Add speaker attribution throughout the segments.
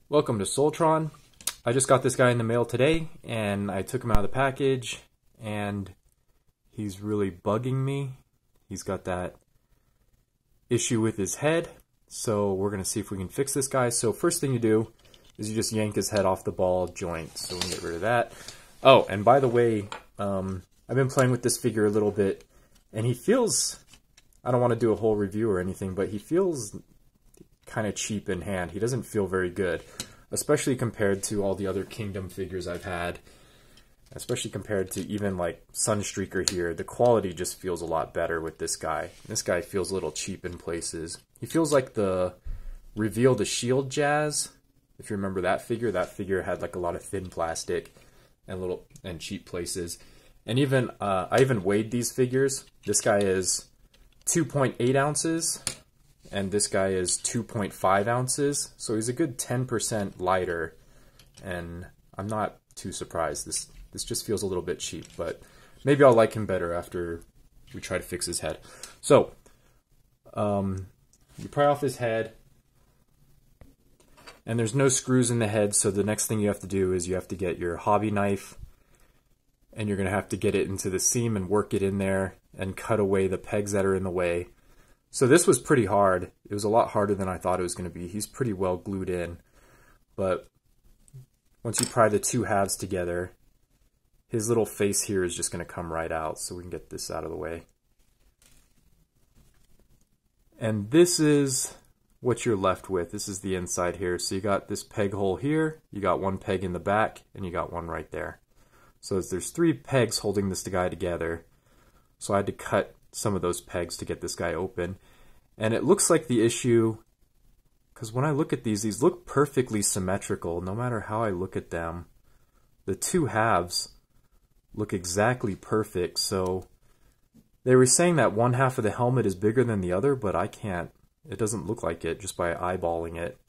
Speaker 1: Welcome to Soltron. I just got this guy in the mail today and I took him out of the package and he's really bugging me. He's got that issue with his head, so we're going to see if we can fix this guy. So first thing you do is you just yank his head off the ball joint, so we can get rid of that. Oh, and by the way, I've been playing with this figure a little bit and he feels, I don't want to do a whole review or anything, but he feels kind of cheap in hand. He doesn't feel very good, especially compared to all the other Kingdom figures I've had, especially compared to even like Sunstreaker here. The quality just feels a lot better with this guy. This guy feels a little cheap in places. He feels like the Reveal the Shield Jazz. If you remember that figure had like a lot of thin plastic and cheap places. And even I even weighed these figures. This guy is 2.8 ounces. And this guy is 2.5 ounces, so he's a good 10% lighter, and I'm not too surprised. This just feels a little bit cheap, but maybe I'll like him better after we try to fix his head. So, you pry off his head, and there's no screws in the head, so the next thing you have to do is you have to get your hobby knife, and you're going to have to get it into the seam and work it in there, and cut away the pegs that are in the way. So this was pretty hard. It was a lot harder than I thought it was going to be. He's pretty well glued in. But once you pry the two halves together, his little face here is just going to come right out. So we can get this out of the way. And this is what you're left with. This is the inside here. So you got this peg hole here. You got one peg in the back. And you got one right there. So there's 3 pegs holding this guy together. So I had to cut some of those pegs to get this guy open. And it looks like the issue, because when I look at these look perfectly symmetrical no matter how I look at them. The two halves look exactly perfect, so they were saying that one half of the helmet is bigger than the other, but I can't, it doesn't look like it just by eyeballing it.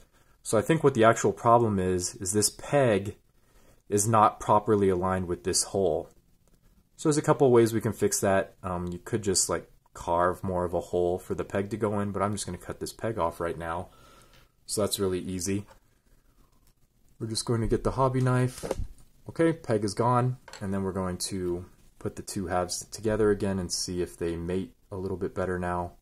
Speaker 1: So I think what the actual problem is this peg is not properly aligned with this hole. So there's a couple of ways we can fix that. You could just like carve more of a hole for the peg to go in, but I'm just going to cut this peg off right now. So that's really easy. We're just going to get the hobby knife. Okay, peg is gone. And then we're going to put the two halves together again and see if they mate a little bit better now.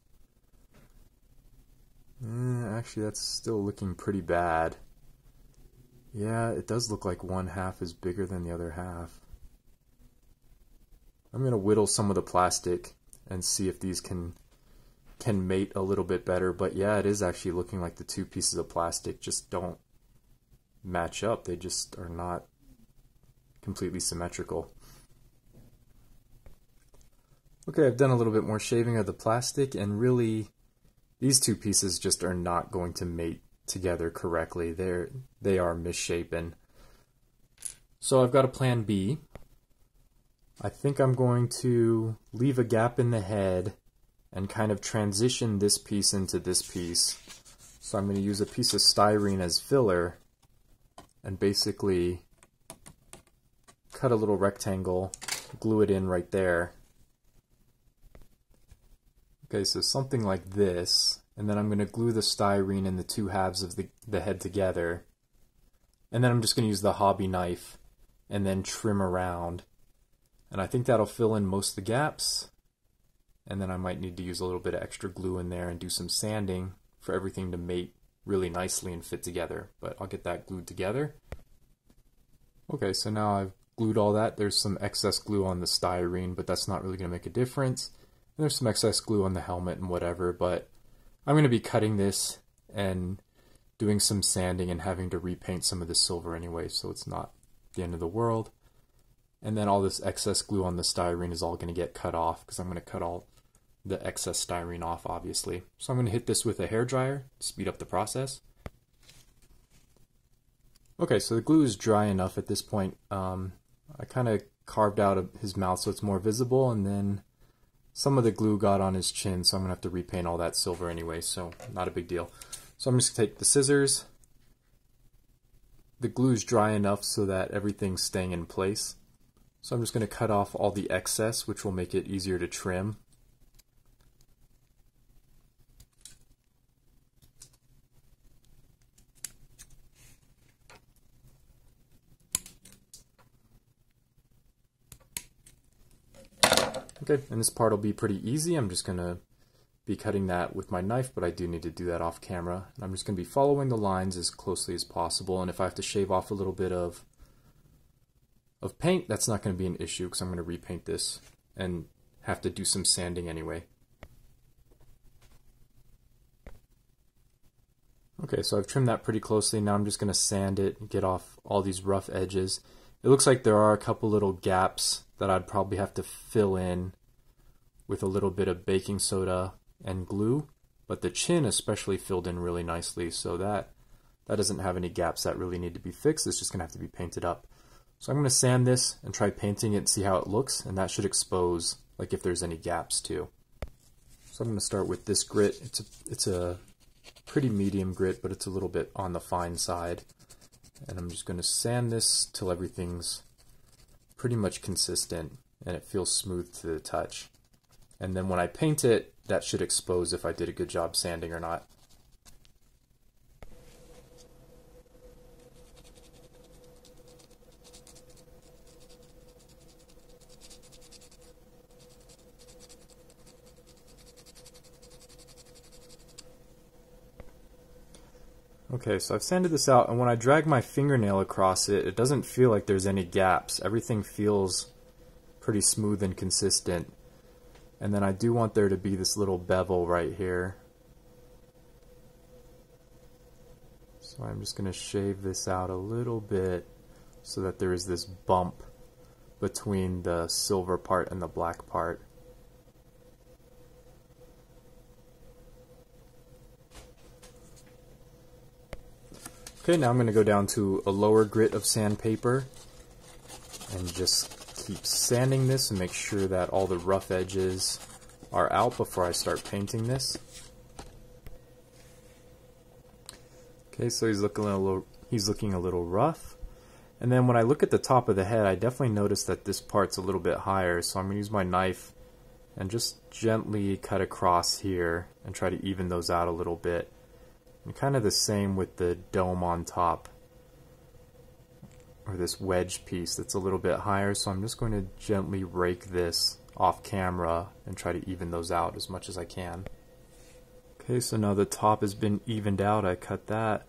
Speaker 1: Actually, that's still looking pretty bad. Yeah, it does look like one half is bigger than the other half. I'm going to whittle some of the plastic and see if these can mate a little bit better. But yeah, it is actually looking like the two pieces of plastic just don't match up. They just are not completely symmetrical. Okay, I've done a little bit more shaving of the plastic, and really these two pieces just are not going to mate together correctly. They are misshapen. So I've got a plan B. I think I'm going to leave a gap in the head and kind of transition this piece into this piece. So I'm going to use a piece of styrene as filler and basically cut a little rectangle, glue it in right there. Okay, so something like this, and then I'm going to glue the styrene and the two halves of the head together, and then I'm just going to use the hobby knife and then trim around. And I think that'll fill in most of the gaps. And then I might need to use a little bit of extra glue in there and do some sanding for everything to mate really nicely and fit together. But I'll get that glued together. Okay, so now I've glued all that. There's some excess glue on the styrene, but that's not really going to make a difference. And there's some excess glue on the helmet and whatever, but I'm going to be cutting this and doing some sanding and having to repaint some of the silver anyway, so it's not the end of the world. And then all this excess glue on the styrene is all going to get cut off because I'm going to cut all the excess styrene off, obviously. So I'm going to hit this with a hairdryer to speed up the process. Okay, so the glue is dry enough at this point. I kind of carved out his mouth so it's more visible, and then some of the glue got on his chin, so I'm going to have to repaint all that silver anyway, so not a big deal. So I'm just going to take the scissors. The glue is dry enough so that everything's staying in place. So I'm just going to cut off all the excess, which will make it easier to trim. Okay, and this part will be pretty easy. I'm just going to be cutting that with my knife, but I do need to do that off camera. And I'm just going to be following the lines as closely as possible, and if I have to shave off a little bit of paint, that's not going to be an issue because I'm going to repaint this and have to do some sanding anyway. Okay, so I've trimmed that pretty closely. Now I'm just going to sand it and get off all these rough edges. It looks like there are a couple little gaps that I'd probably have to fill in with a little bit of baking soda and glue, but the chin especially filled in really nicely, so that doesn't have any gaps that really need to be fixed. It's just going to have to be painted up. So I'm going to sand this and try painting it and see how it looks, and that should expose like if there's any gaps too. So I'm going to start with this grit. It's a pretty medium grit, but it's a little bit on the fine side. And I'm just going to sand this till everything's pretty much consistent and it feels smooth to the touch. And then when I paint it, that should expose if I did a good job sanding or not. Okay, so I've sanded this out, and when I drag my fingernail across it, it doesn't feel like there's any gaps. Everything feels pretty smooth and consistent. And then I do want there to be this little bevel right here. So I'm just going to shave this out a little bit so that there is this bump between the silver part and the black part. Okay, now I'm going to go down to a lower grit of sandpaper and just keep sanding this and make sure that all the rough edges are out before I start painting this. Okay, so he's looking a little rough. And then when I look at the top of the head, I definitely notice that this part's a little bit higher, so I'm going to use my knife and just gently cut across here and try to even those out a little bit. And kind of the same with the dome on top, or this wedge piece that's a little bit higher, so I'm just going to gently rake this off camera and try to even those out as much as I can. Okay, so now the top has been evened out. I cut that,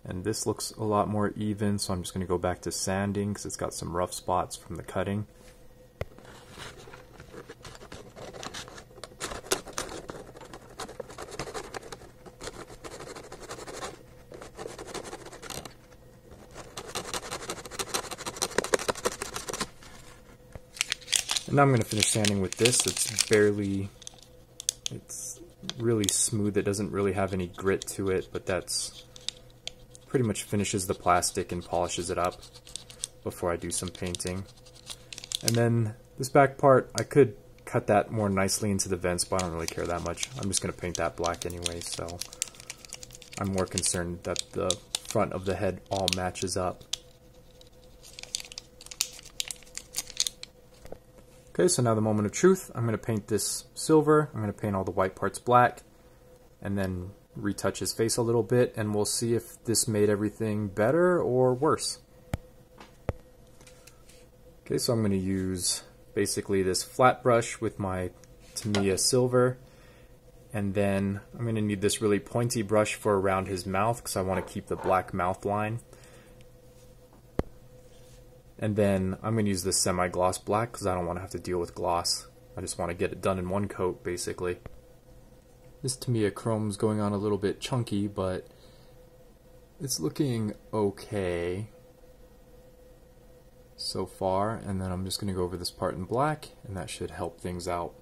Speaker 1: and this looks a lot more even, so I'm just going to go back to sanding because it's got some rough spots from the cutting. And now I'm going to finish sanding with this. It's really smooth. It doesn't really have any grit to it, but that's pretty much finishes the plastic and polishes it up before I do some painting. And then this back part, I could cut that more nicely into the vents, but I don't really care that much. I'm just going to paint that black anyway, so I'm more concerned that the front of the head all matches up. Okay, so now the moment of truth. I'm going to paint this silver, I'm going to paint all the white parts black, and then retouch his face a little bit, and we'll see if this made everything better or worse. Okay, so I'm going to use basically this flat brush with my Tamiya silver, and then I'm going to need this really pointy brush for around his mouth because I want to keep the black mouth line. And then I'm going to use this semi-gloss black because I don't want to have to deal with gloss. I just want to get it done in one coat, basically. This Tamiya chrome's going on a little bit chunky, but it's looking okay so far. And then I'm just going to go over this part in black, and that should help things out.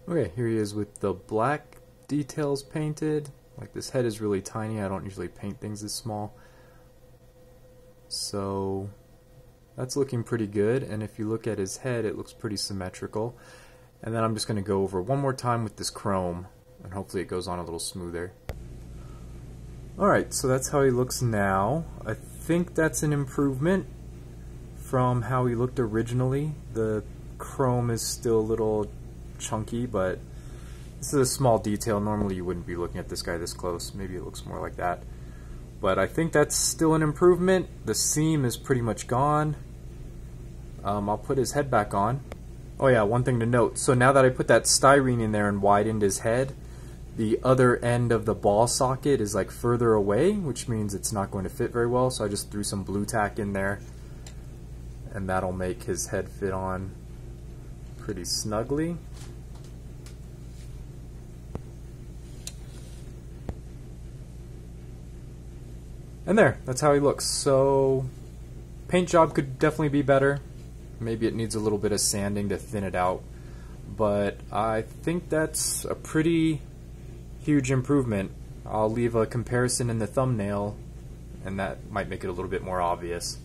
Speaker 1: Okay, here he is with the black details painted. Like, this head is really tiny. I don't usually paint things this small. So that's looking pretty good, and if you look at his head, it looks pretty symmetrical. And then I'm just going to go over one more time with this chrome, and hopefully it goes on a little smoother. Alright, so that's how he looks now. I think that's an improvement from how he looked originally. The chrome is still a little chunky, but this is a small detail. Normally you wouldn't be looking at this guy this close. Maybe it looks more like that. But I think that's still an improvement. The seam is pretty much gone. I'll put his head back on. Oh yeah, one thing to note. So now that I put that styrene in there and widened his head, the other end of the ball socket is like further away, which means it's not going to fit very well. So I just threw some blue tack in there, and that'll make his head fit on pretty snugly. And there, that's how he looks. So paint job could definitely be better. Maybe it needs a little bit of sanding to thin it out, but I think that's a pretty huge improvement. I'll leave a comparison in the thumbnail, and that might make it a little bit more obvious.